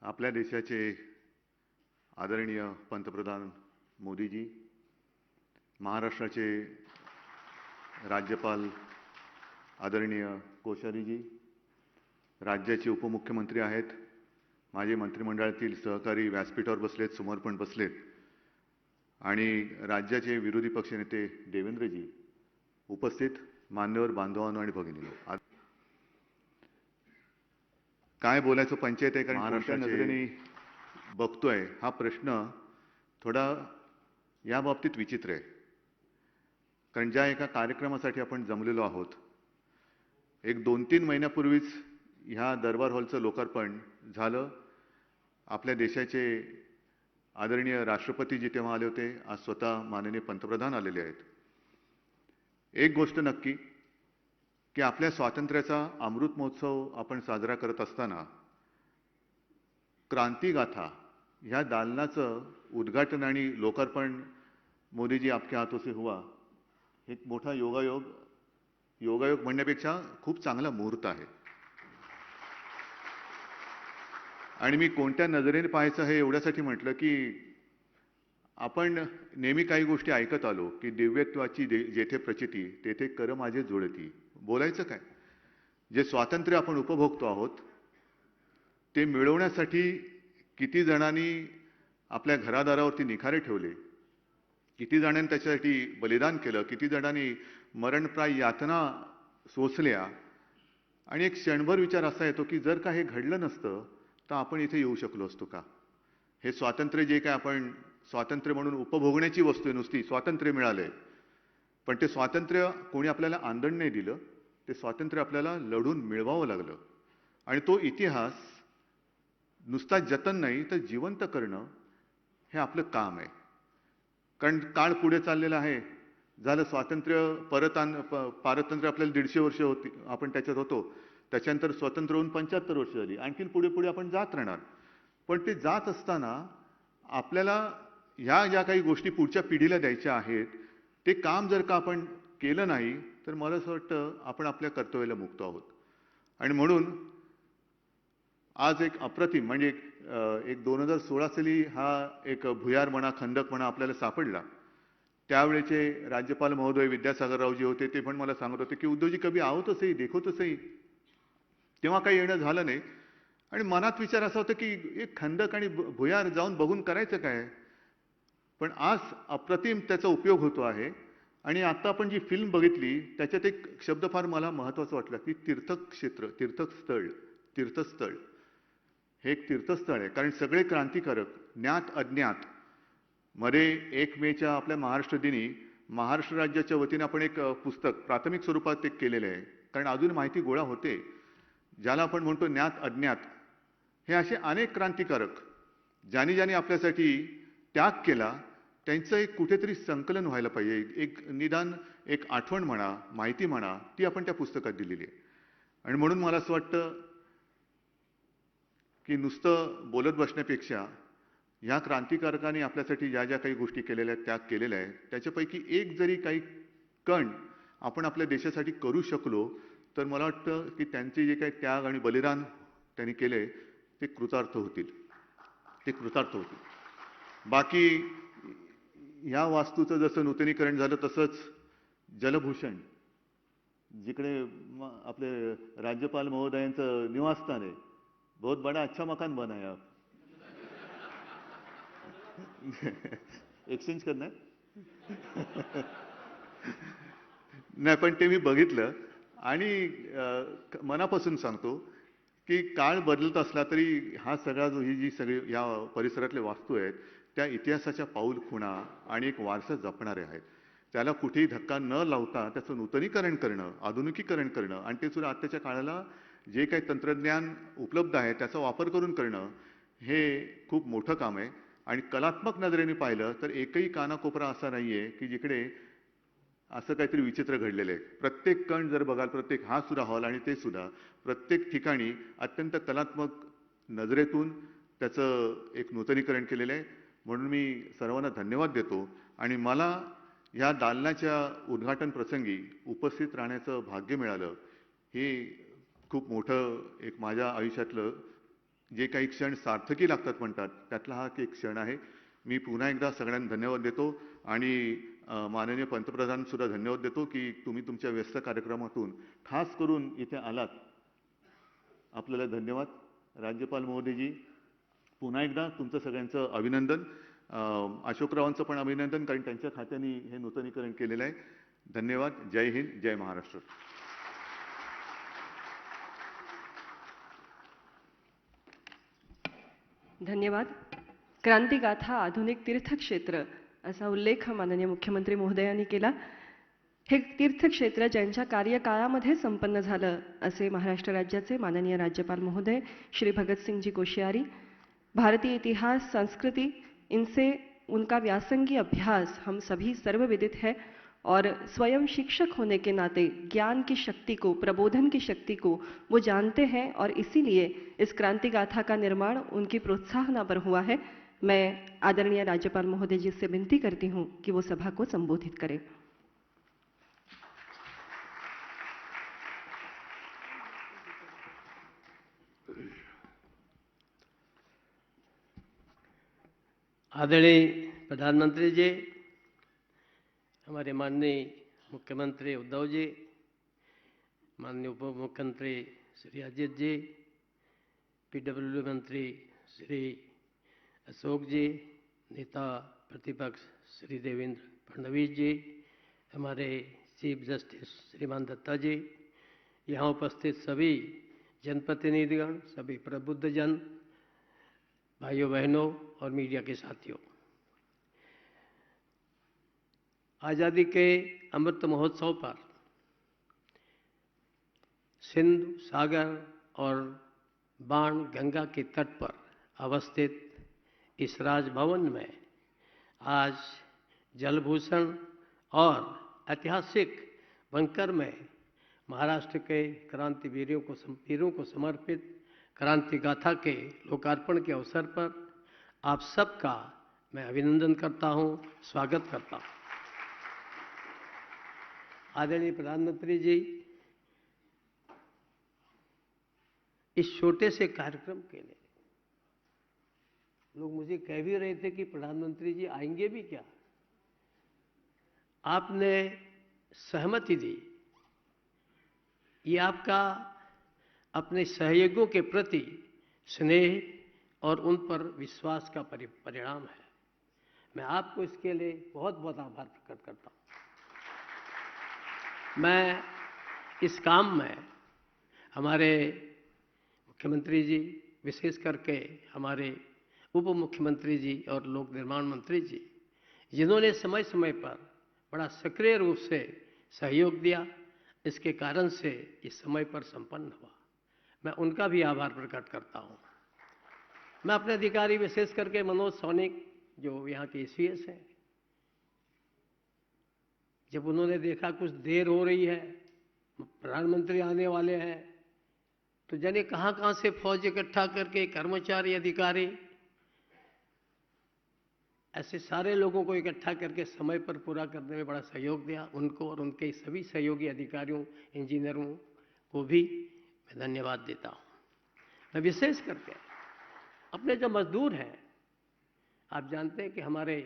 आपल्या देशाचे आदरणीय पंतप्रधान मोदीजी, महाराष्ट्राचे राज्यपाल आदरणीय कोश्यारीजी, राज्याचे उपमुख्यमंत्री आहेत, माझे मंत्रिमंडळातील सहकारी व्यासपीठावर बसलेत, समोर पण बसलेत, आणि राज्याचे विरोधी पक्षनेते देवेंद्रजी, उपस्थित मान्यवर बांधवांनो आणि भगिनींनो, काय बोलायचं पंचायत आहे, कारण महाराष्ट्र नजरेने बघतोय हा प्रश्न थोडा या बाबतीत विचित्र आहे. कारण ज्या एका कार्यक्रमासाठी आपण जमलेलो आहोत, एक 2-3 महिन्यापूर्वीच ह्या दरबार हॉलचं लोकार्पण झालं. आपल्या देशाचे आदरणीय राष्ट्रपतीजी तेव्हा आले होते, आज स्वतः माननीय पंतप्रधान आलेले आहेत. एक गोष्ट नक्की की आपल्या स्वातंत्र्याचा अमृत महोत्सव आपण साजरा करत असताना क्रांतिगाथा ह्या दालनाचं उद्घाटन आणि लोकार्पण मोदीजी आपके हाथों से हुआ, एक मोठा योगायोग म्हणण्यापेक्षा खूप चांगला मुहूर्त आहे. आणि मी कोणत्या नजरेने पाहायचं हे एवढ्यासाठी म्हटलं की आपण नेहमी काही गोष्टी ऐकत आलो की दिव्यत्वाची जेथे प्रचिती तेथे कर माझे जुळती. बोलायचं काय, जे स्वातंत्र्य आपण उपभोगतो आहोत ते मिळवण्यासाठी किती जणांनी आपल्या घरादारावरती निखारे ठेवले, किती जणांनी त्याच्यासाठी बलिदान केलं, किती जणांनी मरणप्राय यातना सोसल्या. आणि एक क्षणभर विचार असा येतो की जर का हे घडलं नसतं तर आपण इथे येऊ शकलो असतो का? हे स्वातंत्र्य जे काय आपण स्वातंत्र्य म्हणून उपभोगण्याची वस्तू आहे, नुसती स्वातंत्र्य मिळालंय, पण ते स्वातंत्र्य कोणी आपल्याला आंदण नाही दिलं, ते स्वातंत्र्य आपल्याला लढून मिळवावं लागलं. आणि तो इतिहास नुसता जतन नाही तर जिवंत करणं हे आपलं काम आहे. कारण काळ पुढे चाललेला आहे. झालं स्वातंत्र्य पारतंत्र्य आपल्याला 150 वर्ष होती, आपण त्याच्यात होतो. त्याच्यानंतर स्वतंत्र होऊन 75 वर्ष झाली. आणखीन पुढे पुढे आपण जात राहणार. पण ते जात असताना आपल्याला ह्या ज्या काही गोष्टी पुढच्या पिढीला द्यायच्या आहेत, ते काम जर का आपण केलं नाही तर मला असं वाटतं आपण आपल्या कर्तव्याला मुक्त आहोत. आणि म्हणून आज एक अप्रतिम म्हणजे एक 2016 साली हा एक भुयार म्हणा, खंदक म्हणा आपल्याला सापडला. त्यावेळेचे राज्यपाल महोदय विद्यासागररावजी होते, ते पण मला सांगत होते की उद्धवजी कभी आओ तो सही, देखो तो सही. तेव्हा काही येणं झालं नाही. आणि मनात विचार असा होता की एक खंदक आणि भुयार जाऊन बघून करायचं काय. पण आज अप्रतिम त्याचा उपयोग होतो आहे. आणि आता आपण जी फिल्म बघितली त्याच्यात एक शब्द फार मला महत्त्वाचा वाटला की तीर्थक्षेत्र, तीर्थस्थळ. हे एक तीर्थस्थळ आहे. कारण सगळे क्रांतिकारक ज्ञात अज्ञात मध्ये 1 मेच्या आपल्या महाराष्ट्र दिनी महाराष्ट्र राज्याच्या वतीने आपण एक पुस्तक प्राथमिक स्वरूपात एक केलेलं आहे. कारण अजून माहिती गोळा होते, ज्याला आपण म्हणतो ज्ञात अज्ञात. हे असे अनेक क्रांतिकारक ज्यांनी आपल्यासाठी त्याग केला, त्यांचं एक कुठेतरी संकलन व्हायला पाहिजे. एक निदान एक आठवण म्हणा, माहिती म्हणा, ती आपण त्या पुस्तकात दिलेली आहे. आणि म्हणून मला असं वाटतं की नुसतं बोलत बसण्यापेक्षा ह्या क्रांतिकारकांनी आपल्यासाठी ज्या ज्या काही गोष्टी केलेल्या आहेत, त्याग केलेला आहे, त्याच्यापैकी एक जरी काही कण आपण आपल्या देशासाठी करू शकलो तर मला वाटतं की त्यांचे जे काही त्याग आणि बलिदान त्यांनी केले ते कृतार्थ होतील. बाकी ह्या वास्तूचं जसं नूतनीकरण झालं तसंच जलभूषण, जिकडे आपले राज्यपाल महोदयांचं निवासस्थान आहे, बहुत बड़ा अच्छा मकान बना है. आप एक्सचेंज करणार नाही, पण ते मी बघितलं आणि मनापासून सांगतो की काळ बदलत असला तरी हा सगळा जो ही जी सगळी या परिसरातले वास्तू आहेत त्या इतिहासाच्या पाऊल खुणा आणि एक वारसा जपणारे आहेत. त्याला कुठेही धक्का न लावता त्याचं नूतनीकरण करणं, आधुनिकीकरण करणं आणि ते सुद्धा आत्ताच्या काळाला जे काही तंत्रज्ञान उपलब्ध आहे त्याचा वापर करून करणं हे खूप मोठं काम आहे. आणि कलात्मक नजरेने पाहिलं तर एकही कानाकोपरा असा नाहीये की जिकडे असं काहीतरी विचित्र घडलेलं आहे. प्रत्येक कण जर बघाल, प्रत्येक हा सुद्धा हॉल आणि ते सुद्धा प्रत्येक ठिकाणी अत्यंत कलात्मक नजरेतून त्याचं एक नूतनीकरण केलेलं आहे. म्हणून मी सर्वांना धन्यवाद देतो. आणि मला या दालनाच्या उद्घाटन प्रसंगी उपस्थित राहण्याचं भाग्य मिळालं, हे खूप मोठं एक माझ्या आयुष्यातलं जे काही क्षण सार्थकी लागतात म्हणतात त्यातला हा एक क्षण आहे. मी पुन्हा एकदा सगळ्यांना धन्यवाद देतो आणि माननीय पंतप्रधान सुद्धा धन्यवाद देतो की तुम्ही तुमच्या व्यस्त कार्यक्रमातून खास करून इथे आलात. आपल्याला धन्यवाद. राज्यपाल महोदयजी, पुन्हा एकदा तुमचं सगळ्यांचं अभिनंदन. अशोकरावांचं पण अभिनंदन, कारण त्यांच्या खात्याने हे नूतनीकरण केलेलं आहे. धन्यवाद. जय हिंद, जय महाराष्ट्र. धन्यवाद. क्रांतिगाथा आधुनिक तीर्थक्षेत्र असा उल्लेख माननीय मुख्यमंत्री महोदयांनी केला. हे तीर्थक्षेत्र ज्यांच्या कार्यकाळामध्ये संपन्न झालं असे महाराष्ट्र राज्याचे माननीय राज्यपाल महोदय श्री भगतसिंहजी कोश्यारी. भारतीय इतिहास संस्कृति इनसे उनका व्यासंगी अभ्यास हम सभी सर्वविदित है और स्वयं शिक्षक होने के नाते ज्ञान की शक्ति को, प्रबोधन की शक्ति को वो जानते हैं और इसीलिए इस क्रांति गाथा का निर्माण उनकी प्रोत्साहना पर हुआ है. मैं आदरणीय राज्यपाल महोदय जी से विनती करती हूँ कि वो सभा को संबोधित करें. आदरणीय प्रधानमंत्री जी, हमारे माननीय मुख्यमंत्री उद्धव जी, माननीय उप मुख्यमंत्री श्री अजित जी, पीडब्ल्यू मंत्री श्री अशोक जी, नेता प्रतिपक्ष श्री देवेंद्र फडणवीस जी, हमारे चीफ जस्टिस श्रीमान दत्ता जी, यहाँ उपस्थित सभी जनप्रतिनिधिगण, सभी प्रबुद्धजन, भाइयों बहनों और मीडिया के साथियों, आज़ादी के अमृत महोत्सव पर सिंधु सागर और बाण गंगा के तट पर अवस्थित इस राजभवन में आज जलभूषण और ऐतिहासिक बंकर में महाराष्ट्र के क्रांतिवीरों को समर्पित क्रांति गाथा के लोकार्पण के अवसर पर आप सबका मैं अभिनंदन करता हूं, स्वागत करता हूं. आदरणीय प्रधानमंत्री जी, इस छोटे से कार्यक्रम के लिए लोग मुझे कह भी रहे थे कि प्रधानमंत्री जी आएंगे भी क्या. आपने सहमति दी. ये आपका अपने सहयोगियों के प्रति स्नेह और उन पर विश्वास का परिणाम है. मैं आपको इसके लिए बहुत बहुत आभार प्रकट करता हूं. मैं इस काम में हमारे मुख्यमंत्री जी, विशेष करके हमारे उप मुख्यमंत्री जी और लोक निर्माण मंत्री जी, जिन्होंने समय समय पर बड़ा सक्रिय रूप से सहयोग दिया, इसके कारण से इस समय पर संपन्न हुआ, मैं उनका भी आभार प्रकट करता हूं. मैं अपने अधिकारी विशेष करके मनोज सोनिक, जो यहाँ के एसीएस हैं, जब उन्होंने देखा कुछ देर हो रही है, प्रधानमंत्री आने वाले हैं, तो जाने कहाँ से फौज इकट्ठा करके कर्मचारी, अधिकारी, ऐसे सारे लोगों को इकट्ठा करके समय पर पूरा करने में बड़ा सहयोग दिया. उनको और उनके सभी सहयोगी अधिकारियों, इंजीनियरों को भी मैं धन्यवाद देता हूँ. मैं विशेष करके अपने जो मजदूर हैं, आप जानते हैं कि हमारे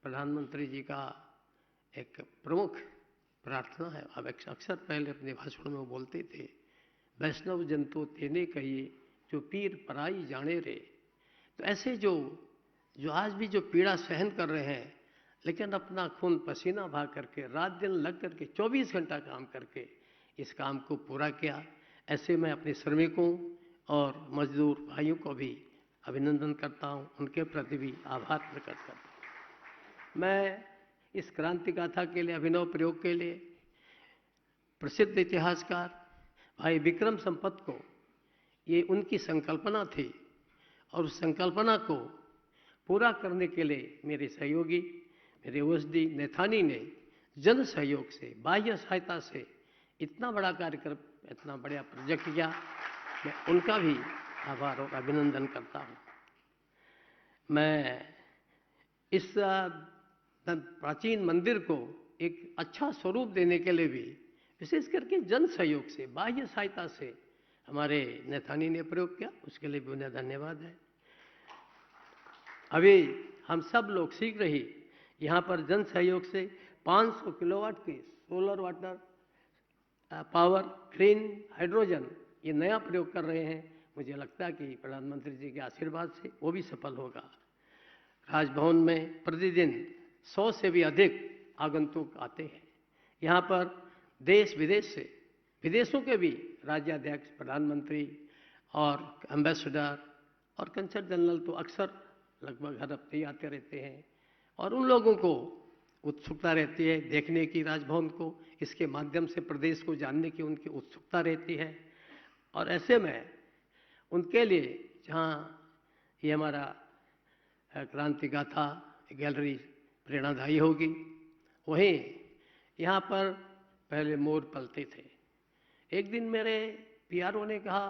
प्रधानमंत्री जी का एक प्रमुख प्रार्थना है. अब अक्सर पहले अपने भाषण में वो बोलते थे, वैष्णव जन तो तेने कहिए जो पीर पराई जाने रे. तो ऐसे जो आज भी जो पीड़ा सहन कर रहे हैं, लेकिन अपना खून पसीना बहा करके, रात दिन लग करके 24 घंटा काम करके इस काम को पूरा किया, ऐसे मैं अपने श्रमिकों और मजदूर भाइयों को भी अभिनंदन करता हूं, उनके प्रति भी आभार प्रकट करता हूं. मैं इस क्रांति गाथा के लिए, अभिनव प्रयोग के लिए प्रसिद्ध इतिहासकार भाई विक्रम संपत को, ये उनकी संकल्पना थी और उस संकल्पना को पूरा करने के लिए मेरे सहयोगी, मेरे ओएसडी नेथानी ने जन सहयोग से, बाह्य सहायता से इतना बड़ा कार्यक्रम, इतना बड़ा प्रोजेक्ट किया. मैं उनका भी आभार और अभिनंदन करता हूं. मैं इस प्राचीन मंदिर को एक अच्छा स्वरूप देने के लिए भी विशेष करके जन सहयोग से, बाह्य सहायता से हमारे नेतानी ने प्रयोग किया, उसके लिए भी उन्हें धन्यवाद है। अभी हम सब लोग शीघ्र ही यहाँ पर जन सहयोग से 500 किलोवाट की solar water power green hydrogen ये नया प्रयोग कर रहे हैं। मुझे लगता है कि प्रधानमंत्री जी के आशीर्वाद से वो भी सफल होगा। राजभवन में प्रतिदिन 100 से भी अधिक आगंतुक आते हैं। यहाँ पर देश विदेश से, विदेशों के भी राज्याध्यक्ष, प्रधानमंत्री और एम्बेसडर और कंसल जनरल तो अक्सर लगभग हर हफ्ते ही आते रहते हैं और उन लोगों को उत्सुकता रहती है देखने की राजभवन को, इसके माध्यम से प्रदेश को जानने की उनकी उत्सुकता रहती है। और ऐसे में उनके लिए जहाँ ये हमारा क्रांति गाथा गैलरी प्रेरणादायी होगी, वहीं यहाँ पर पहले मोर पलते थे। एक दिन मेरे पीआरओ ने कहा,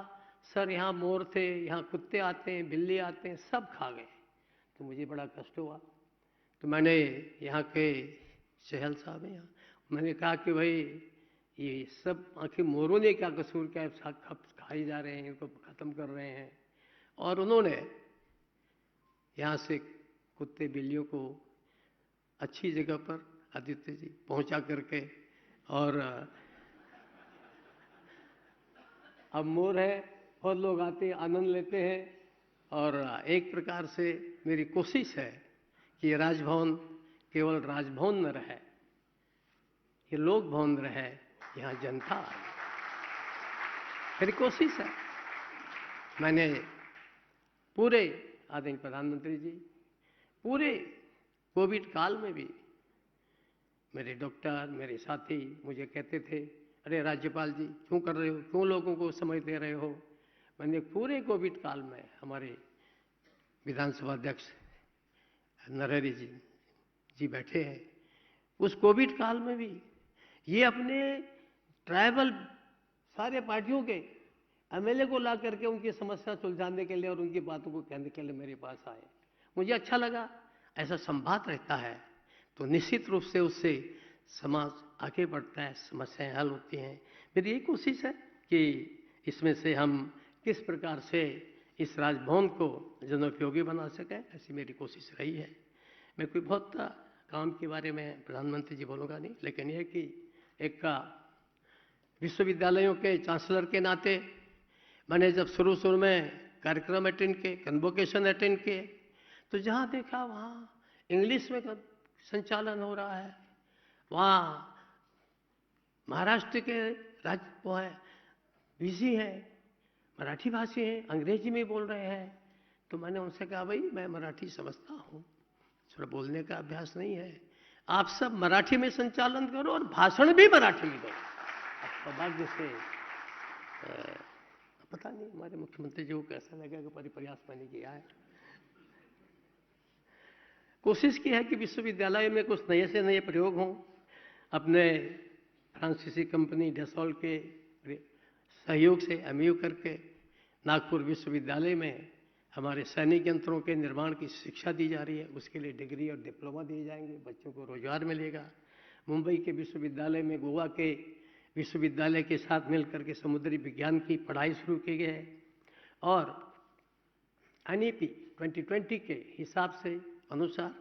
सर यहाँ मोर थे, यहाँ कुत्ते आते हैं, बिल्ली आते हैं, सब खा गए। तो मुझे बड़ा कष्ट हुआ। तो मैंने यहाँ के चहल साहब हैं, मैंने कहा कि भाई ये सब आखिर मोरों ने क्या कसूर किया, खाई जा रहे हैं, इनको ख़त्म कर रहे हैं। और उन्होंने यहाँ से कुत्ते बिल्लियों को अच्छी जगह पर आदित्य जी पहुँचा करके, और अब मोर है, बहुत लोग आते हैं, आनंद लेते हैं। और एक प्रकार से मेरी कोशिश है कि ये राजभवन केवल राजभवन न रहे, ये लोक भवन रहे, यहाँ जनता आए, मेरी कोशिश है। मैंने पूरे आदरणीय प्रधानमंत्री जी, पूरे कोविड काल में भी मेरे डॉक्टर, मेरे साथी मुझे कहते थे, अरे राज्यपाल जी क्यों कर रहे हो, क्यों लोगों को समय दे रहे हो। मैंने पूरे कोविड काल में, हमारे विधानसभा अध्यक्ष नरहरि जी बैठे हैं, उस कोविड काल में भी ये अपने ट्राइबल सारे पार्टियों के एमएलए को ला करके उनकी समस्या सुलझाने के लिए और उनकी बातों को कहने के लिए मेरे पास आए। मुझे अच्छा लगा, ऐसा संवाद रहता है तो निश्चित रूप से उससे समाज आगे बढ़ता है, समस्याएं हल होती हैं। मेरी ये कोशिश है कि इसमें से हम किस प्रकार से इस राजभवन को जनोपयोगी बना सकें, ऐसी मेरी कोशिश रही है। मैं कोई बहुत काम के बारे में प्रधानमंत्री जी बोलूँगा नहीं, लेकिन यह कि एक विश्वविद्यालयों के चांसलर के नाते मैंने जब शुरू में कार्यक्रम अटेंड किए, कन्वोकेशन अटेंड किए, तो जहाँ देखा वहाँ इंग्लिश में संचालन हो रहा है, वहाँ महाराष्ट्र के राज्य वो है बिजी है, मराठी भाषी हैं, अंग्रेजी में बोल रहे हैं। तो मैंने उनसे कहा, भाई मैं मराठी समझता हूँ, थोड़ा बोलने का अभ्यास नहीं है, आप सब मराठी में संचालन करो और भाषण भी मराठी में दो। सौभाग्य से पता नहीं हमारे मुख्यमंत्री जी को कैसा लगेगा, प्रयास मैंने किया है। कोशिश की है कि विश्वविद्यालय में कुछ नए से नए प्रयोग हों। अपने फ्रांसीसी कंपनी डेसॉल्ट के सहयोग से एमयू करके नागपुर विश्वविद्यालय में हमारे सैनिक यंत्रों के निर्माण की शिक्षा दी जा रही है। उसके लिए डिग्री और डिप्लोमा दिए जाएंगे, बच्चों को रोजगार मिलेगा। मुंबई के विश्वविद्यालय में गोवा के विश्वविद्यालय के साथ मिलकर के समुद्री विज्ञान की पढ़ाई शुरू की गई है। और NEP 2020 के हिसाब से अनुसार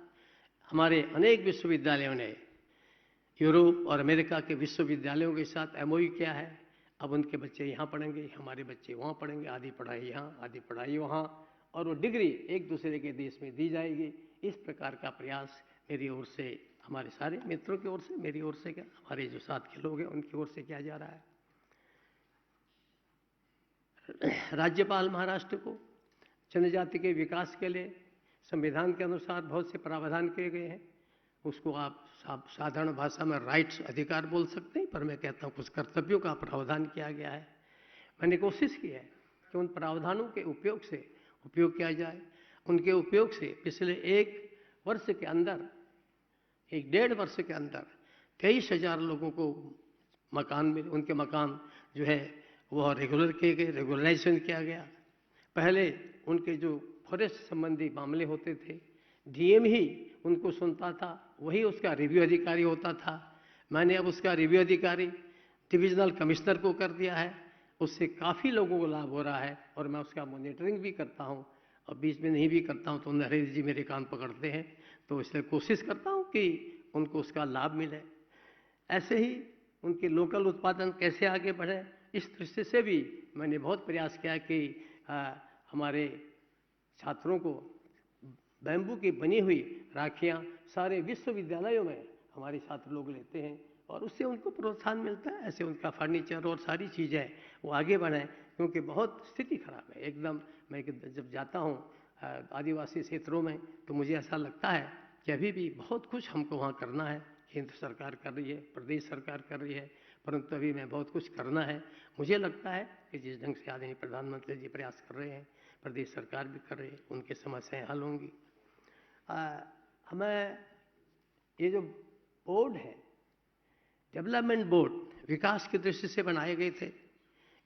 हमारे अनेक विश्वविद्यालयों ने यूरोप और अमेरिका के विश्वविद्यालयों के साथ MOU किया है। अब उनके बच्चे यहाँ पढ़ेंगे, हमारे बच्चे वहाँ पढ़ेंगे, आधी पढ़ाई यहाँ, आधी पढ़ाई वहाँ, और वो डिग्री एक दूसरे के देश में दी जाएगी। इस प्रकार का प्रयास मेरी ओर से, हमारे सारे मित्रों की ओर से, मेरी ओर से क्या, हमारे जो साथ के लोग हैं उनकी ओर से किया जा रहा है। राज्यपाल महाराष्ट्र को जनजाति के विकास के लिए संविधान के अनुसार बहुत से प्रावधान किए गए हैं। उसको आप साधारण भाषा में राइट्स, अधिकार बोल सकते हैं, पर मैं कहता हूँ कुछ कर्तव्यों का प्रावधान किया गया है। मैंने कोशिश की है कि उन प्रावधानों के उपयोग से उपयोग किया जाए। उनके उपयोग से पिछले 1 वर्ष के अंदर, 1-1.5 वर्ष के अंदर 23,000 लोगों को मकान मिले। उनके मकान जो है वह रेगुलर किए गए, रेगुलराइजेशन किया गया। पहले उनके जो फॉरेस्ट संबंधी मामले होते थे, DM ही उनको सुनता था, वही उसका रिव्यू अधिकारी होता था। मैंने अब उसका रिव्यू अधिकारी डिविजनल कमिश्नर को कर दिया है। उससे काफ़ी लोगों को लाभ हो रहा है और मैं उसका मॉनिटरिंग भी करता हूँ और बीच में नहीं भी करता हूँ तो नरेंद्र जी मेरे कान पकड़ते हैं, तो इसलिए कोशिश करता हूँ कि उनको उसका लाभ मिले। ऐसे ही उनके लोकल उत्पादन कैसे आगे बढ़े, इस दृष्टि से भी मैंने बहुत प्रयास किया कि हमारे छात्रों को बैम्बू की बनी हुई राखियाँ सारे विश्वविद्यालयों में हमारे छात्र लोग लेते हैं और उससे उनको प्रोत्साहन मिलता है। ऐसे उनका फर्नीचर और सारी चीज़ें वो आगे बढ़ाएं, क्योंकि बहुत स्थिति खराब है एकदम। मैं जब जाता हूँ आदिवासी क्षेत्रों में तो मुझे ऐसा लगता है कि अभी भी बहुत कुछ हमको वहाँ करना है। केंद्र सरकार कर रही है, प्रदेश सरकार कर रही है, परंतु अभी मैं बहुत कुछ करना है। मुझे लगता है कि जिस ढंग से आदरणीय प्रधानमंत्री जी प्रयास कर रहे हैं, प्रदेश सरकार भी कर रही है, उनकी समस्याएं हल होंगी। हमें ये जो बोर्ड है, डेवलपमेंट बोर्ड विकास की दृष्टि से बनाए गए थे।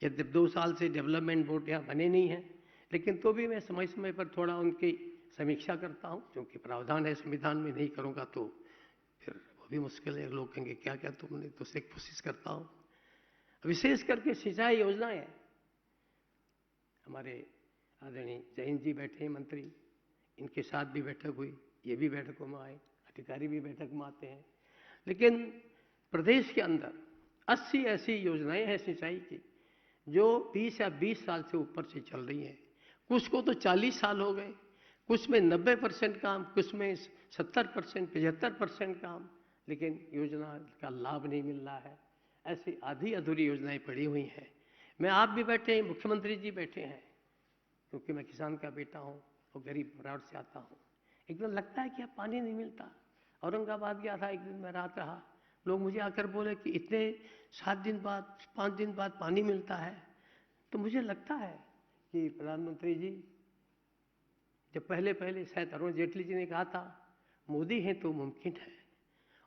यदि 2 साल से डेवलपमेंट बोर्ड यहाँ बने नहीं हैं, लेकिन तो भी मैं समय समय पर थोड़ा उनकी समीक्षा करता हूँ, क्योंकि प्रावधान है संविधान में, नहीं करूँगा तो फिर वो भी मुश्किल है। लोग कहेंगे क्या क्या तुमने, तो उससे कोशिश करता हूँ। विशेष करके सिंचाई योजनाएं, हमारे आदरणीय जैन जी बैठे हैं मंत्री, इनके साथ भी बैठक हुई, ये भी बैठकों में आए, अधिकारी भी बैठक में आते हैं। लेकिन प्रदेश के अंदर 80 ऐसी योजनाएं हैं सिंचाई की जो 20 या 20 साल से ऊपर से चल रही हैं। कुछ को तो 40 साल हो गए, कुछ में 90% काम, कुछ में 70%, 75% काम, लेकिन योजना का लाभ नहीं मिल रहा है। ऐसी आधी अधूरी योजनाएं पड़ी हुई हैं। मैं, आप भी बैठे हैं, मुख्यमंत्री जी बैठे हैं, क्योंकि मैं किसान का बेटा हूँ और गरीब परिवार से आता हूँ। एकदम लगता है कि अब पानी नहीं मिलता। औरंगाबाद गया था, एक दिन मैं रात रहा, लोग मुझे आकर बोले कि इतने 7 दिन बाद 5 दिन बाद पानी मिलता है। तो मुझे लगता है कि प्रधानमंत्री जी, जब पहले शायद अरुण जेटली जी ने कहा था मोदी है तो मुमकिन है,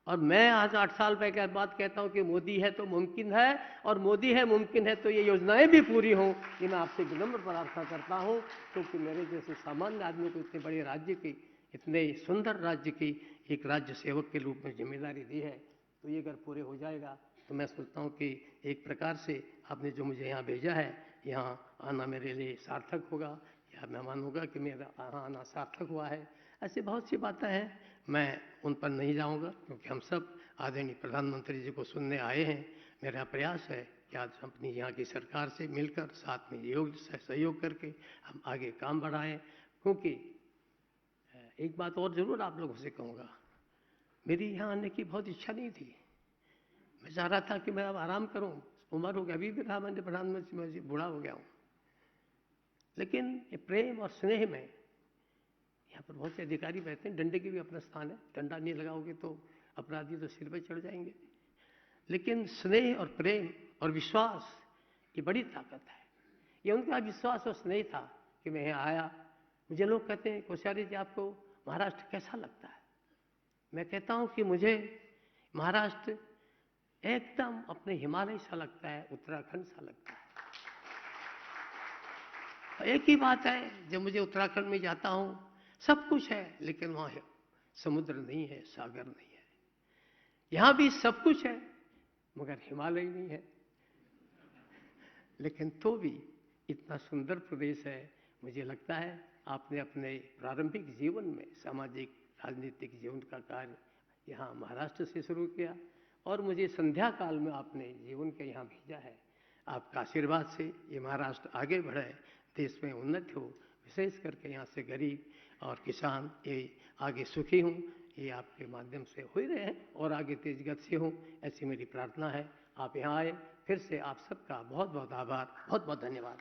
और मैं आज 8 साल के बाद कहता हूं कि मोदी है तो मुमकिन है, और मोदी है मुमकिन है तो ये योजनाएं भी पूरी हों। ये मैं आपसे विनम्र प्रार्थना करता हूं, क्योंकि मेरे जैसे सामान्य आदमी को इतने बड़े राज्य की, इतने सुंदर राज्य की एक राज्य सेवक के रूप में जिम्मेदारी दी है, तो ये अगर पूरे हो जाएगा तो मैं सोचता हूँ कि एक प्रकार से आपने जो मुझे यहाँ भेजा है, यहाँ आना मेरे लिए सार्थक होगा, या मैं मानूंगा कि मेरा यहाँ आना सार्थक हुआ है। ऐसी बहुत सी बातें हैं, मैं उन पर नहीं जाऊंगा, क्योंकि हम सब आदरणीय प्रधानमंत्री जी को सुनने आए हैं। मेरा प्रयास है कि आज अपनी यहाँ की सरकार से मिलकर साथ में सहयोग करके हम आगे काम बढ़ाएं। क्योंकि एक बात और ज़रूर आप लोगों से कहूँगा, मेरी यहाँ आने की बहुत इच्छा नहीं थी। मैं चाह रहा था कि मैं अब आराम करूँ, उम्र हो गया, अभी भी रहा मैंने प्रधानमंत्री में, बूढ़ा हो गया हूँ। लेकिन ये प्रेम और स्नेह में, यहाँ पर बहुत से अधिकारी बैठते हैं, डंडे की भी अपना स्थान है, डंडा नहीं लगाओगे तो अपराधी तो सिर पर चढ़ जाएंगे। लेकिन स्नेह और प्रेम और विश्वास, ये बड़ी ताकत है। ये उनका विश्वास और स्नेह था कि मैं यहाँ आया। मुझे लोग कहते हैं कोश्यारी जी आपको महाराष्ट्र कैसा लगता है? मैं कहता हूँ कि मुझे महाराष्ट्र एकदम अपने हिमालय सा लगता है, उत्तराखंड सा लगता है। एक ही बात है, जब मुझे उत्तराखंड में जाता हूँ सब कुछ है, लेकिन वहाँ समुद्र नहीं है, सागर नहीं है। यहाँ भी सब कुछ है मगर हिमालय नहीं है। लेकिन तो भी इतना सुंदर प्रदेश है। मुझे लगता है आपने अपने प्रारंभिक जीवन में सामाजिक राजनीतिक जीवन का कार्य यहाँ महाराष्ट्र से शुरू किया, और मुझे संध्या काल में आपने जीवन के यहाँ भेजा है। आपका आशीर्वाद से ये महाराष्ट्र आगे बढ़े, देश में उन्नति हो, विशेष करके यहाँ से गरीब और किसान ये आगे सुखी हों। ये आपके माध्यम से हो ही रहे हैं और आगे तेज गति से हों, ऐसी मेरी प्रार्थना है। आप यहाँ आए, फिर से आप सबका बहुत बहुत आभार, बहुत बहुत धन्यवाद।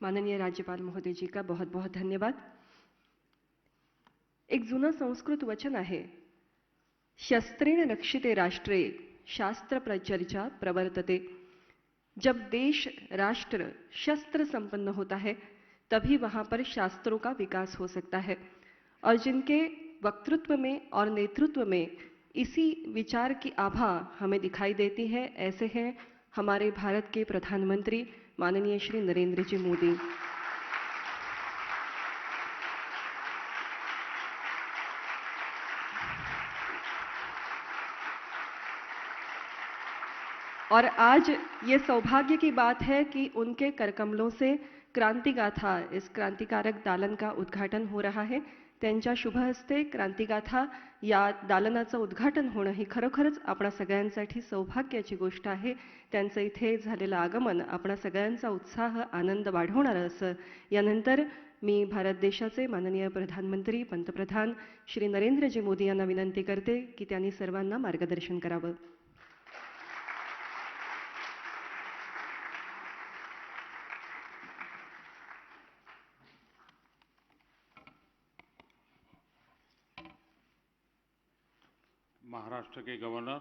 माननीय राज्यपाल महोदय जी का बहुत बहुत धन्यवाद। एक जुनं संस्कृत वचन आहे, शस्त्रेण रक्षिते राष्ट्रे शास्त्र प्रचर्चा प्रवर्तते। जब देश राष्ट्र शस्त्र संपन्न होता है तभी वहां पर शास्त्रों का विकास हो सकता है, और जिनके वक्तृत्व में और नेतृत्व में इसी विचार की आभा हमें दिखाई देती है, ऐसे हैं हमारे भारत के प्रधानमंत्री माननीय श्री नरेंद्र जी मोदी। और आज ये सौभाग्य की बात है कि उनके करकमलों से क्रांति गाथा, इस क्रांतिकारक दालन का उद्घाटन हो रहा है. त्यांच्या शुभ हस्ते क्रांती गाथा या दालनाचं उद्घाटन होणं ही खरोखरच आपणा सगळ्यांसाठी सौभाग्याची गोष्ट आहे. त्यांचं इथे झालेलं आगमन आपणा सगळ्यांचा उत्साह, आनंद वाढवणारं असं. यानंतर मी भारत देशाचे माननीय प्रधानमंत्री, पंतप्रधान श्री नरेंद्रजी मोदी यांना विनंती करते की त्यांनी सर्वांना मार्गदर्शन करावं. महाराष्ट्र के गवर्नर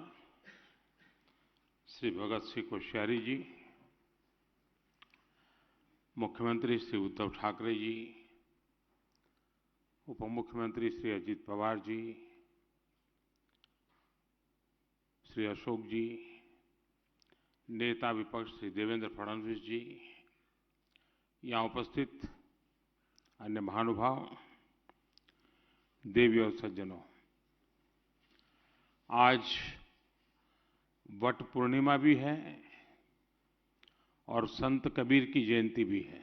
श्री भगत सिंह कोश्यारी जी, मुख्यमंत्री श्री उद्धव ठाकरे जी, उप मुख्यमंत्री श्री अजित पवार जी, श्री अशोक जी, नेता विपक्ष श्री देवेंद्र फडणवीस जी, यहाँ उपस्थित अन्य महानुभाव, देवी और सज्जनों, आज वट पूर्णिमा भी है और संत कबीर की जयंती भी है.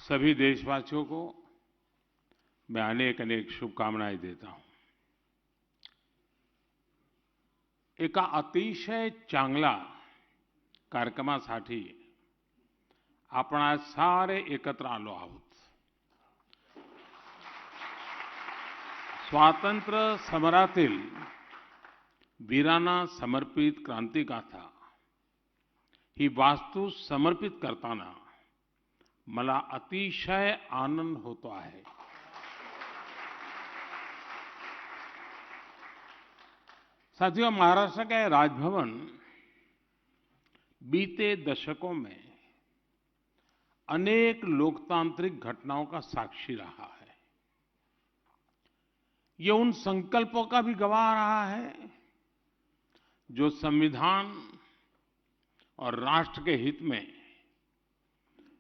सभी देशवासियों को मैं अनेक अनेक शुभकामनाएं देता हूं. एका अतिशय चांगला कार्यक्रमासाठी आपण आज सारे एकत्र आलो आहोत. स्वातंत्र्य समरातील वीरांना समर्पित क्रांती गाथा ही वास्तू समर्पित करताना मला अतिशय आनंद होतो आहे. साथियों, महाराष्ट्र के राजभवन बीते दशकों में अनेक लोकतांत्रिक घटनाओं का साक्षी रहा है. ये उन संकल्पों का भी गवाह रहा है जो संविधान और राष्ट्र के हित में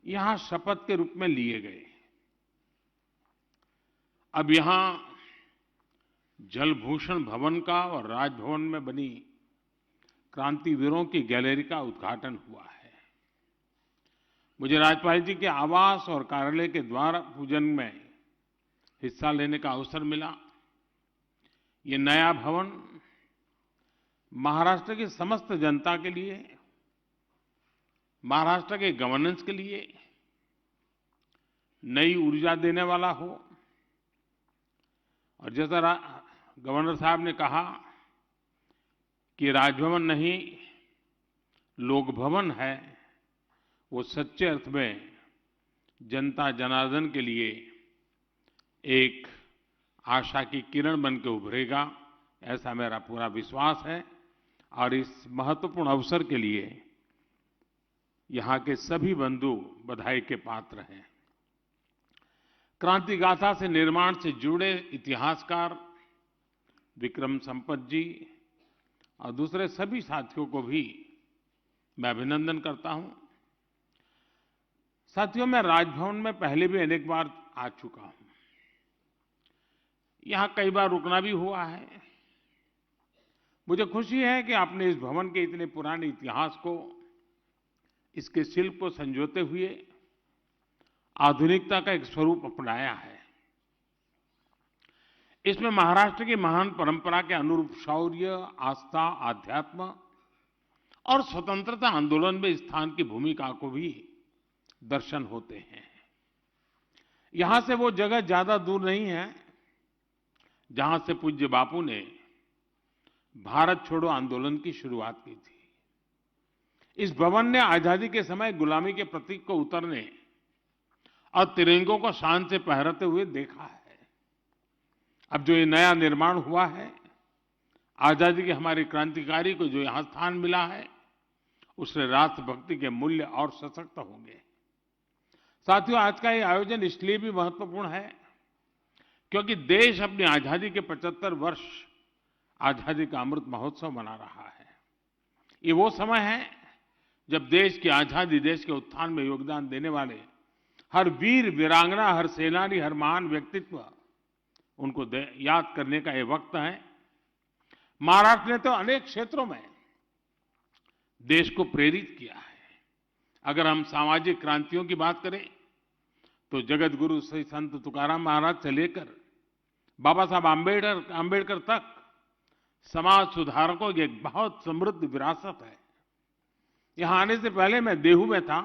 यहां शपथ के रूप में लिए गए. अब यहां जलभूषण भवन का और राजभवन में बनी क्रांतिवीरों की गैलरी का उद्घाटन हुआ है. मुझे राज्यपाल जी के आवास और कार्यालय के द्वार पूजन में हिस्सा लेने का अवसर मिला. ये नया भवन महाराष्ट्र की समस्त जनता के लिए, महाराष्ट्र के गवर्नेंस के लिए नई ऊर्जा देने वाला हो. और जैसा गवर्नर साहब ने कहा कि राजभवन नहीं लोक भवन है, वो सच्चे अर्थ में जनता जनार्दन के लिए एक आशा की किरण बन के उभरेगा, ऐसा मेरा पूरा विश्वास है. और इस महत्वपूर्ण अवसर के लिए यहां के सभी बंधु बधाई के पात्र हैं. क्रांति गाथा से निर्माण से जुड़े इतिहासकार विक्रम संपत जी और दूसरे सभी साथियों को भी मैं अभिनंदन करता हूं. साथियों, मैं राजभवन में पहले भी अनेक बार आ चुका हूं. यहां कई बार रुकना भी हुआ है. मुझे खुशी है कि आपने इस भवन के इतने पुराने इतिहास को, इसके शिल्प को संजोते हुए आधुनिकता का एक स्वरूप अपनाया है. इसमें महाराष्ट्र की महान परंपरा के अनुरूप शौर्य, आस्था, आध्यात्म और स्वतंत्रता आंदोलन में स्थान की भूमिका को भी दर्शन होते हैं. यहां से वो जगह ज्यादा दूर नहीं है जहां से पूज्य बापू ने भारत छोड़ो आंदोलन की शुरुआत की थी. इस भवन ने आजादी के समय गुलामी के प्रतीक को उतरने और तिरंगों को शान से फहराते हुए देखा है. अब जो ये नया निर्माण हुआ है, आजादी के हमारे क्रांतिकारी को जो यहां स्थान मिला है, उससे राष्ट्रभक्ति के मूल्य और सशक्त होंगे. साथियों, आज का ये आयोजन इसलिए भी महत्वपूर्ण है क्योंकि देश अपनी आजादी के 75 वर्ष आजादी का अमृत महोत्सव मना रहा है. ये वो समय है जब देश की आजादी, देश के उत्थान में योगदान देने वाले हर वीर वीरांगना, हर सेनानी, हर महान व्यक्तित्व, उनको याद करने का ये वक्त है. महाराष्ट्र ने तो अनेक क्षेत्रों में देश को प्रेरित किया है। अगर हम सामाजिक क्रांतियों की बात करें तो जगत गुरु श्री संत तुकाराम महाराज से लेकर बाबा साहब आम्बेडकर तक समाज सुधारकों की एक बहुत समृद्ध विरासत है। यहां आने से पहले मैं देहू में था,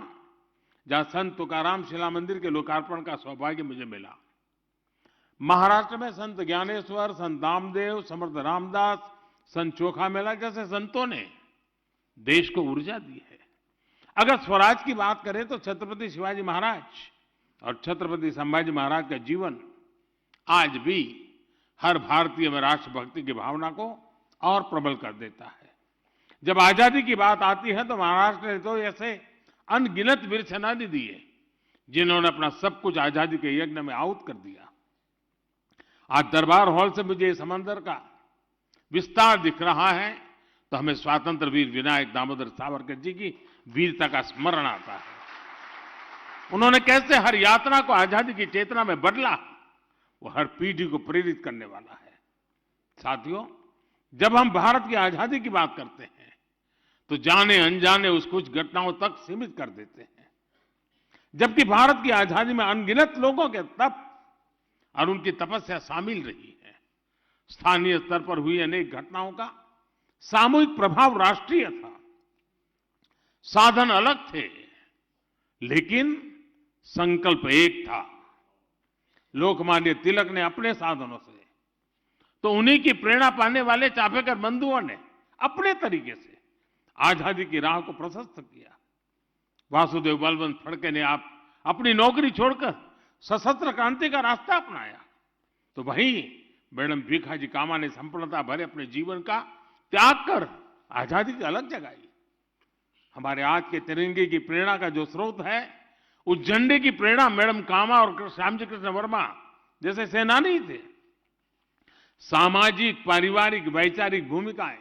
जहां संत तुकाराम शिला मंदिर के लोकार्पण का सौभाग्य मुझे मिला। महाराष्ट्र में संत ज्ञानेश्वर, संत नामदेव, समर्थ रामदास, संत चोखा मेला जैसे संतों ने देश को ऊर्जा दी है। अगर स्वराज की बात करें तो छत्रपति शिवाजी महाराज और छत्रपति संभाजी महाराज का जीवन आज भी हर भारतीय में राष्ट्रभक्ति की भावना को और प्रबल कर देता है। जब आजादी की बात आती है तो महाराष्ट्र ने तो ऐसे अनगिनत वीर सेनानी दिए जिन्होंने अपना सब कुछ आजादी के यज्ञ में आहुत कर दिया। आज दरबार हॉल से मुझे इस समंदर का विस्तार दिख रहा है तो हमें स्वतंत्र वीर विनायक दामोदर सावरकर जी की वीरता का स्मरण आता है। उन्होंने कैसे हर यात्रा को आजादी की चेतना में बदला, वो हर पीढ़ी को प्रेरित करने वाला है। साथियों, जब हम भारत की आजादी की बात करते हैं तो जाने अनजाने उस कुछ घटनाओं तक सीमित कर देते हैं, जबकि भारत की आजादी में अनगिनत लोगों के तप और उनकी तपस्या शामिल रही है। स्थानीय स्तर पर हुई अनेक घटनाओं का सामूहिक प्रभाव राष्ट्रीय था। साधन अलग थे लेकिन संकल्प एक था। लोकमान्य तिलक ने अपने साधनों से, तो उन्हीं की प्रेरणा पाने वाले चापेकर बंधुओं ने अपने तरीके से आजादी की राह को प्रशस्त किया। वासुदेव बलवंत फड़के ने आप अपनी नौकरी छोड़कर सशस्त्र क्रांति का रास्ता अपनाया, तो वहीं मैडम भीखाजी कामा ने संपूर्णता भरे अपने जीवन का त्याग कर आजादी की अलग जगाई। हमारे आज के तिरंगे की प्रेरणा का जो स्रोत है, उस झंडे की प्रेरणा मैडम कामा और श्यामजी कृष्ण वर्मा जैसे सेनानी थे। सामाजिक, पारिवारिक, वैचारिक भूमिकाएं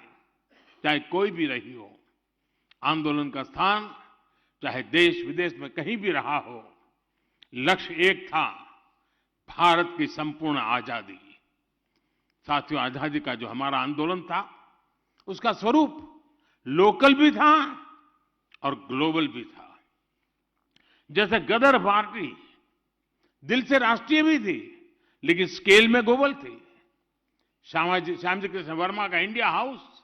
चाहे कोई भी रही हो, आंदोलन का स्थान चाहे देश विदेश में कहीं भी रहा हो, लक्ष्य एक था, भारत की संपूर्ण आजादी। साथियों, आजादी का जो हमारा आंदोलन था उसका स्वरूप लोकल भी था और ग्लोबल भी था। जैसे गदर पार्टी दिल से राष्ट्रीय भी थी लेकिन स्केल में ग्लोबल थी। श्यामजी कृष्ण वर्मा का इंडिया हाउस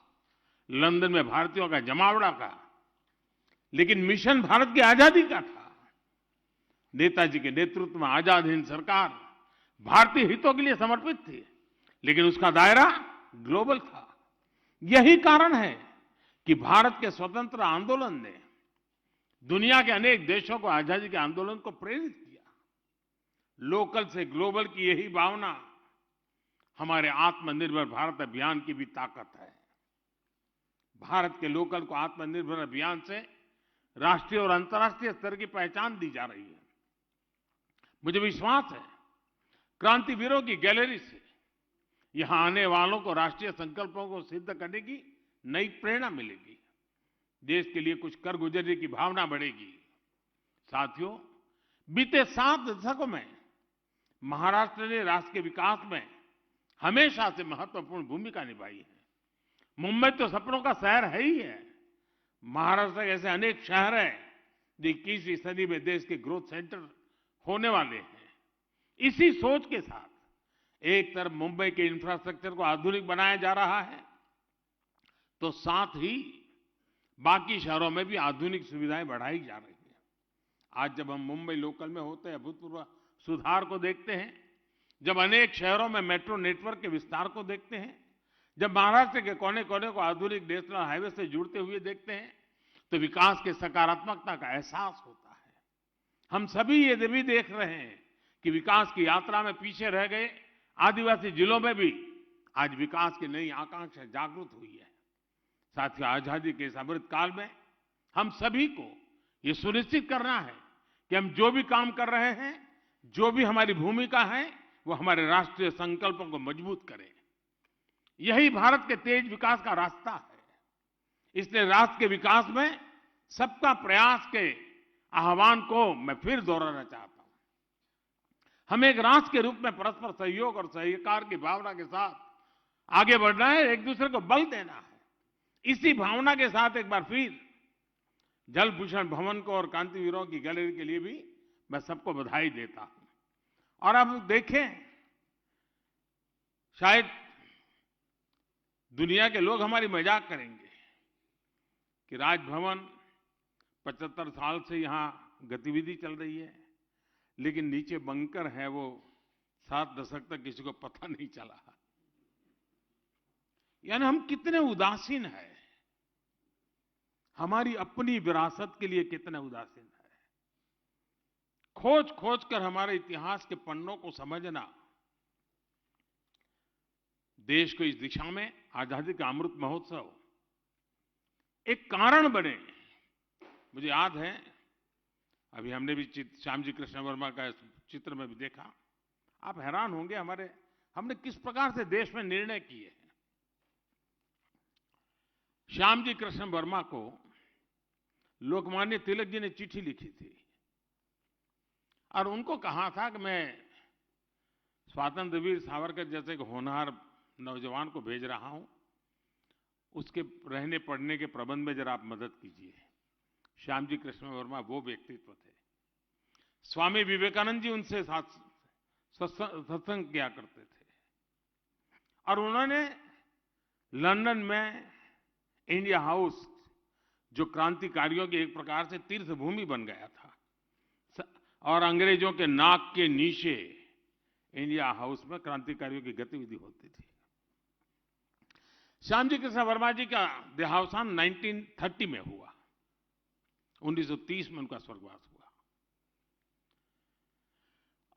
लंदन में भारतीयों का जमावड़ा का, लेकिन मिशन भारत की आजादी का था। नेताजी के नेतृत्व में आजाद हिंद सरकार भारतीय हितों के लिए समर्पित थी, लेकिन उसका दायरा ग्लोबल था। यही कारण है कि भारत के स्वतंत्र आंदोलन ने दुनिया के अनेक देशों को आजादी के आंदोलन को प्रेरित किया। लोकल से ग्लोबल की यही भावना हमारे आत्मनिर्भर भारत अभियान की भी ताकत है। भारत के लोकल को आत्मनिर्भर अभियान से राष्ट्रीय और अंतर्राष्ट्रीय स्तर की पहचान दी जा रही है। मुझे विश्वास है क्रांतिवीरों की गैलरी से यहां आने वालों को राष्ट्रीय संकल्पों को सिद्ध करने की नई प्रेरणा मिलेगी। देश के लिए कुछ कर गुजरने की भावना बढ़ेगी। साथियों, बीते 7 दशकों में महाराष्ट्र ने राष्ट्र के विकास में हमेशा से महत्वपूर्ण भूमिका निभाई है। मुंबई तो सपनों का शहर है ही है। महाराष्ट्र के ऐसे अनेक शहर हैं जो 21वीं सदी में देश के ग्रोथ सेंटर होने वाले हैं। इसी सोच के साथ एक तरफ मुंबई के इंफ्रास्ट्रक्चर को आधुनिक बनाया जा रहा है, तो साथ ही बाकी शहरों में भी आधुनिक सुविधाएं बढ़ाई जा रही है। आज जब हम मुंबई लोकल में होते हैं, भूतपूर्व सुधार को देखते हैं, जब अनेक शहरों में मेट्रो नेटवर्क के विस्तार को देखते हैं, जब महाराष्ट्र के कोने कोने को आधुनिक नेशनल हाईवे से जुड़ते हुए देखते हैं, तो विकास के सकारात्मकता का एहसास होता है। हम सभी ये भी देख रहे हैं कि विकास की यात्रा में पीछे रह गए आदिवासी जिलों में भी आज विकास की नई आकांक्षा जागृत हुई है। साथियों, आजादी के इस अमृत काल में हम सभी को ये सुनिश्चित करना है कि हम जो भी काम कर रहे हैं, जो भी हमारी भूमिका है, वो हमारे राष्ट्रीय संकल्पों को मजबूत करें। यही भारत के तेज विकास का रास्ता है। इसलिए राष्ट्र के विकास में सबका प्रयास के आह्वान को मैं फिर दोहराना चाहता हूं। हम एक राष्ट्र के रूप में परस्पर सहयोग और सहकार की भावना के साथ आगे बढ़ना है, एक दूसरे को बल देना है। इसी भावना के साथ एक बार फिर जल भूषण भवन को और क्रांतिवीरों की गैलरी के लिए भी मैं सबको बधाई देता हूं। और अब देखें, शायद दुनिया के लोग हमारी मजाक करेंगे कि राजभवन 75 साल से यहां गतिविधि चल रही है, लेकिन नीचे बंकर है वो 7 दशक तक किसी को पता नहीं चला। यानी हम कितने उदासीन हैं, हमारी अपनी विरासत के लिए कितने उदासीन है। खोज खोज कर हमारे इतिहास के पन्नों को समझना देश को इस दिशा में आजादी का अमृत महोत्सव एक कारण बने। मुझे याद है, अभी हमने भी श्यामजी कृष्ण वर्मा का चित्र में भी देखा, आप हैरान होंगे हमने किस प्रकार से देश में निर्णय किए हैं। श्यामजी कृष्ण वर्मा को लोकमान्य तिलक जी ने चिट्ठी लिखी थी और उनको कहा था कि मैं स्वातंत्र वीर सावरकर जैसे एक होनहार नौजवान को भेज रहा हूं, उसके रहने पढ़ने के प्रबंध में जरा आप मदद कीजिए। श्यामजी कृष्ण वर्मा वो व्यक्तित्व थे। स्वामी विवेकानंद जी उनसे साथ सत्संग किया करते थे और उन्होंने लंदन में इंडिया हाउस, जो क्रांतिकारियों की एक प्रकार से तीर्थ भूमि बन गया था, और अंग्रेजों के नाक के नीचे इंडिया हाउस में क्रांतिकारियों की गतिविधि होती थी। श्यामजी कृष्ण वर्मा जी का देहावसान 1930 में हुआ, 1930 में उनका स्वर्गवास हुआ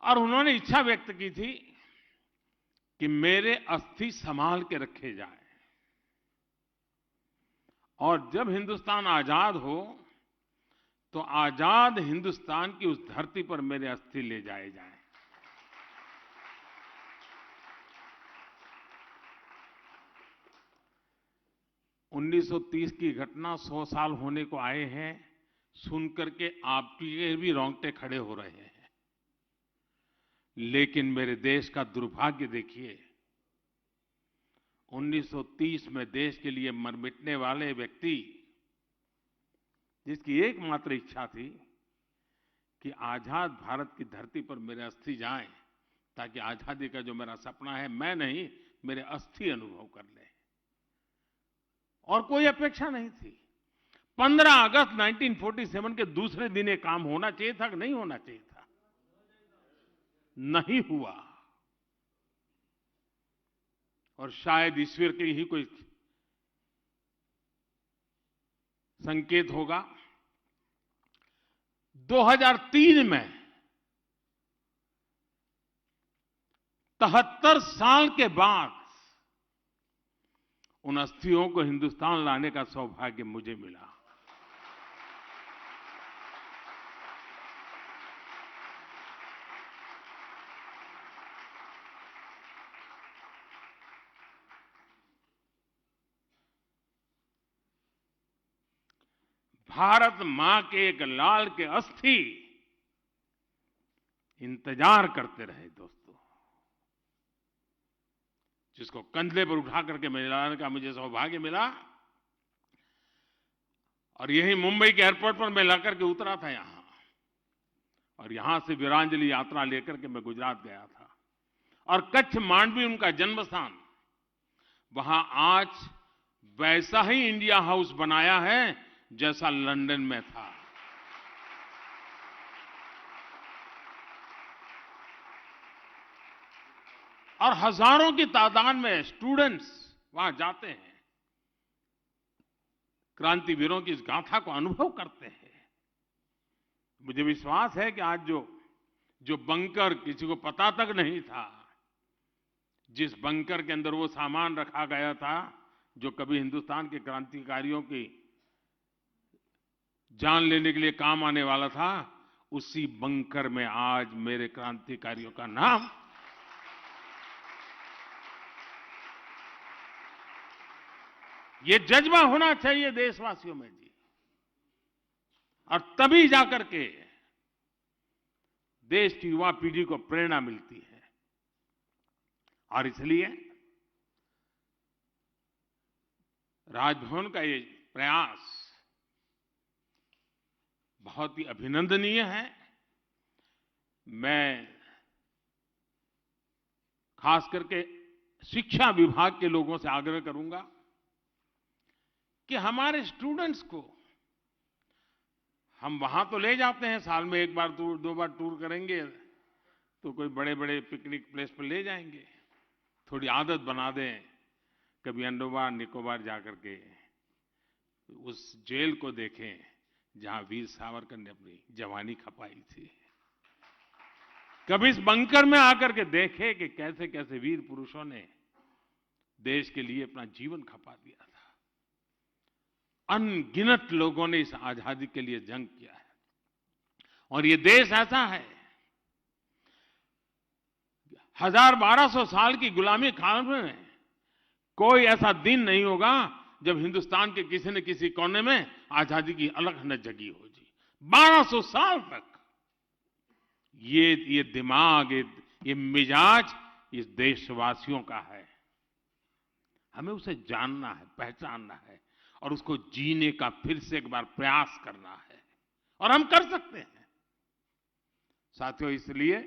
और उन्होंने इच्छा व्यक्त की थी कि मेरे अस्थि संभाल के रखे जाएं और जब हिंदुस्तान आजाद हो तो आजाद हिंदुस्तान की उस धरती पर मेरे अस्थि ले जाए जाएं। उन्नीस 1930 की घटना 100 साल होने को आए हैं, सुनकर के आपके भी रोंगटे खड़े हो रहे हैं। लेकिन मेरे देश का दुर्भाग्य देखिए, 1930 में देश के लिए मर मिटने वाले व्यक्ति, जिसकी एकमात्र इच्छा थी कि आजाद भारत की धरती पर मेरे अस्थि जाएं ताकि आजादी का जो मेरा सपना है, मैं नहीं मेरे अस्थि अनुभव कर ले, और कोई अपेक्षा नहीं थी। 15 अगस्त 1947 के दूसरे दिन ये काम होना चाहिए था कि नहीं होना चाहिए था? नहीं हुआ। और शायद ईश्वर के ही कोई संकेत होगा। 2003 में 73 साल के बाद उन अस्थियों को हिंदुस्तान लाने का सौभाग्य मुझे मिला। भारत मां के एक लाल के अस्थि इंतजार करते रहे दोस्तों, जिसको कंधे पर उठा करके मैं लाने का मुझे सौभाग्य मिला। और यही मुंबई के एयरपोर्ट पर मैं लाकर के उतरा था यहां, और यहां से वीरांजलि यात्रा लेकर के मैं गुजरात गया था। और कच्छ मांडवी उनका जन्म स्थान, वहां आज वैसा ही इंडिया हाउस बनाया है जैसा लंदन में था। और हजारों की तादाद में स्टूडेंट्स वहां जाते हैं, क्रांतिवीरों की इस गाथा को अनुभव करते हैं। मुझे विश्वास है कि आज जो बंकर किसी को पता तक नहीं था, जिस बंकर के अंदर वो सामान रखा गया था जो कभी हिंदुस्तान के क्रांतिकारियों की जान लेने के लिए काम आने वाला था, उसी बंकर में आज मेरे क्रांतिकारियों का नाम। ये जज्बा होना चाहिए देशवासियों में जी, और तभी जाकर के देश की युवा पीढ़ी को प्रेरणा मिलती है। और इसलिए राजभवन का ये प्रयास बहुत ही अभिनंदनीय है। मैं खास करके शिक्षा विभाग के लोगों से आग्रह करूंगा कि हमारे स्टूडेंट्स को हम वहां तो ले जाते हैं, साल में एक बार दो बार टूर करेंगे तो कोई बड़े बड़े पिकनिक प्लेस पर ले जाएंगे, थोड़ी आदत बना दें, कभी अंडमान निकोबार जाकर के उस जेल को देखें जहां वीर सावरकर ने अपनी जवानी खपाई थी, कभी इस बंकर में आकर के देखें कि कैसे कैसे वीर पुरुषों ने देश के लिए अपना जीवन खपा दिया था। अनगिनत लोगों ने इस आजादी के लिए जंग किया है और ये देश ऐसा है, 1200 साल की गुलामी काल में कोई ऐसा दिन नहीं होगा जब हिंदुस्तान के किसी न किसी कोने में आजादी की अलग न जगी हो जी। 1200 साल तक ये दिमाग, ये मिजाज इस देशवासियों का है। हमें उसे जानना है, पहचानना है और उसको जीने का फिर से एक बार प्रयास करना है और हम कर सकते हैं। साथियों, इसलिए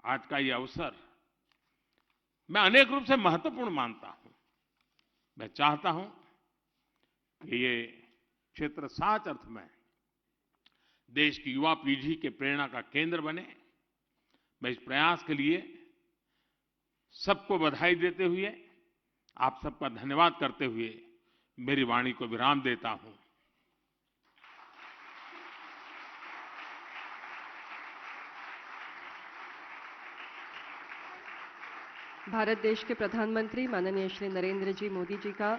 आज का ये अवसर मैं अनेक रूप से महत्वपूर्ण मानता हूं। मैं चाहता हूं कि ये क्षेत्र सच अर्थ में देश की युवा पीढ़ी के प्रेरणा का केंद्र बने। मैं इस प्रयास के लिए सबको बधाई देते हुए, आप सबका धन्यवाद करते हुए मेरी वाणी को विराम देता हूं। भारत देश के प्रधानमंत्री माननीय श्री नरेंद्र जी मोदी जी का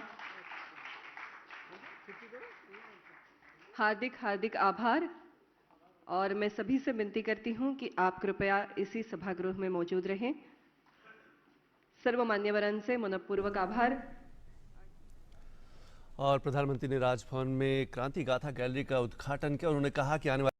हार्दिक हार्दिक आभार। और मैं सभी से विनती करती हूं कि आप कृपया इसी सभागृह में मौजूद रहें। सर्व मान्यवरों से मनपूर्वक आभार। और प्रधानमंत्री ने राजभवन में क्रांति गाथा गैलरी का उद्घाटन किया। उन्होंने कहा कि आने